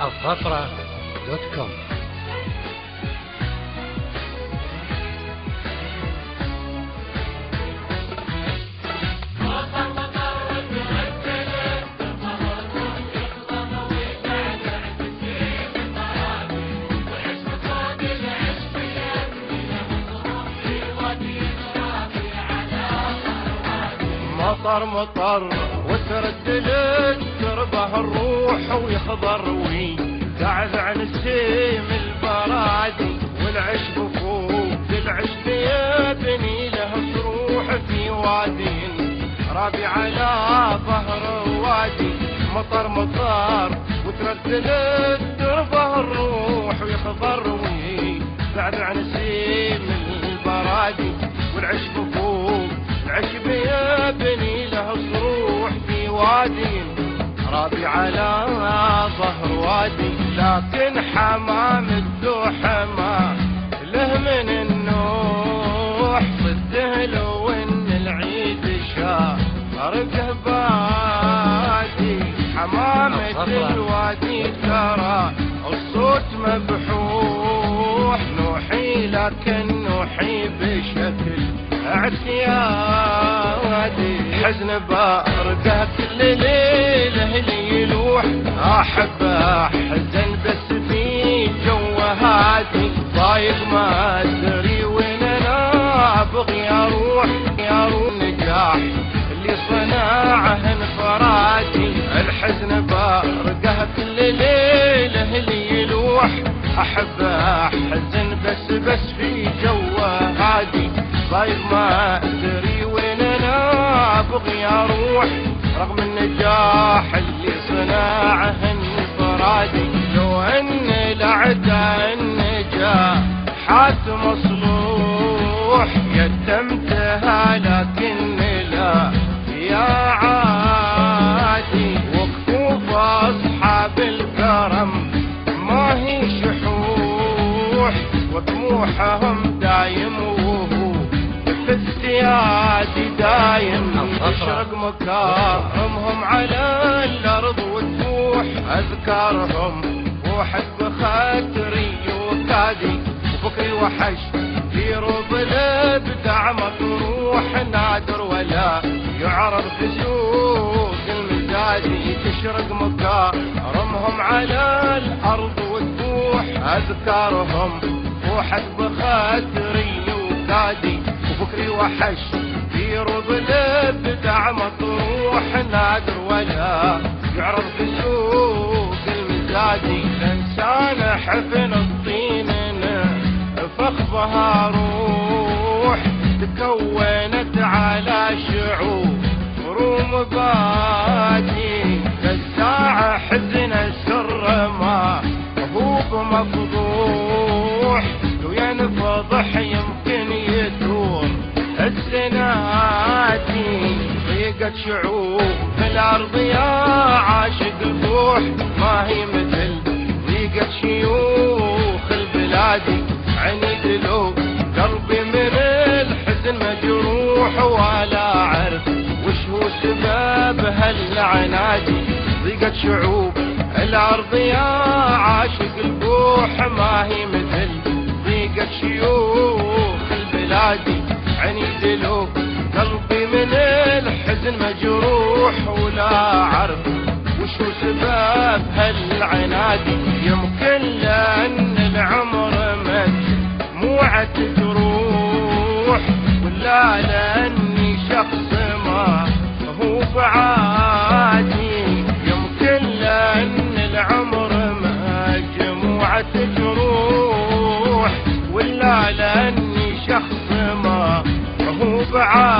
الفترة دوت كوم. مطر مطر وتردد تربه الروح ويخضر ويزعزع نسيم البرادي والعشب فوق العشب يبني له صروح في وادي رابي على ظهر وادي. مطر مطر وتردد تربه الروح ويخضر ويزعزع نسيم البرادي والعشب فوق العشب يبني له صروح في وادي رابي على ظهر وادي. لكن حمام الدوحة ما له من النوح صده لو ان العيد شارقه بادي. حمامة الوادي ترى الصوت مبحوح نوحي لكن نوحي بشكل اعتيادي. حزن بارقه كل ليله لي يلوح احب احزن بس في جو هادي. ضايق ما ادري وين انا ابغي اروح نجاح اللي صنعه انفرادي. الحزن بارقه كل ليله لي يلوح احب احزن بس في جو هادي. ضايق ما ادري وين انا ابغي اروح رغم النجاح اللي صنعه انفرادي. لو ان الاعداء النجاحات مصلوح يتمتها لكن لا يا عادي. وكفوف اصحاب الكرم ما هي شحوح وطموحهم دايم السيادي دايم يشرق مكارمهم على الارض وتفوح اذكارهم. وحد بخاطري وكادي وفكري وحش في روض الابداع مطروح نادر ولا يعرض في سوق المزادي. تشرق مكارمهم على الارض وتفوح اذكارهم. وحد بخاطري وكادي وفكري وحش في روض الابداع مطروح نادر ولا يعرض في سوق المزادي. الانسان حفن الطين فخبها روح تكونت على شعوب روم بادي. الساعة حزن السر ما هو بمفضوح لو ينفضح يمكن يدور السناتي. ضيقت شعوب في الارض يا عاشق البوح ما هي مثل ضيقت شيوخ البلادي. عنيد لو قلبي من الحزن مجروح ولا اعرف وش هو سبب هالعنادي. ضيقت شعوب الارض يا عاشق البوح ما هي مثل ضيقت شيوخ البلادي. عنيد لو قلبي من الحزن مجروح ولا اعرف وش هو سبب هالعنادي. يمكن لان العمر مجموعة جروح ولا لاني شخص ما هو بعادي. يمكن لان العمر مجموعة جروح ولا لاني شخص ما هو بعادي.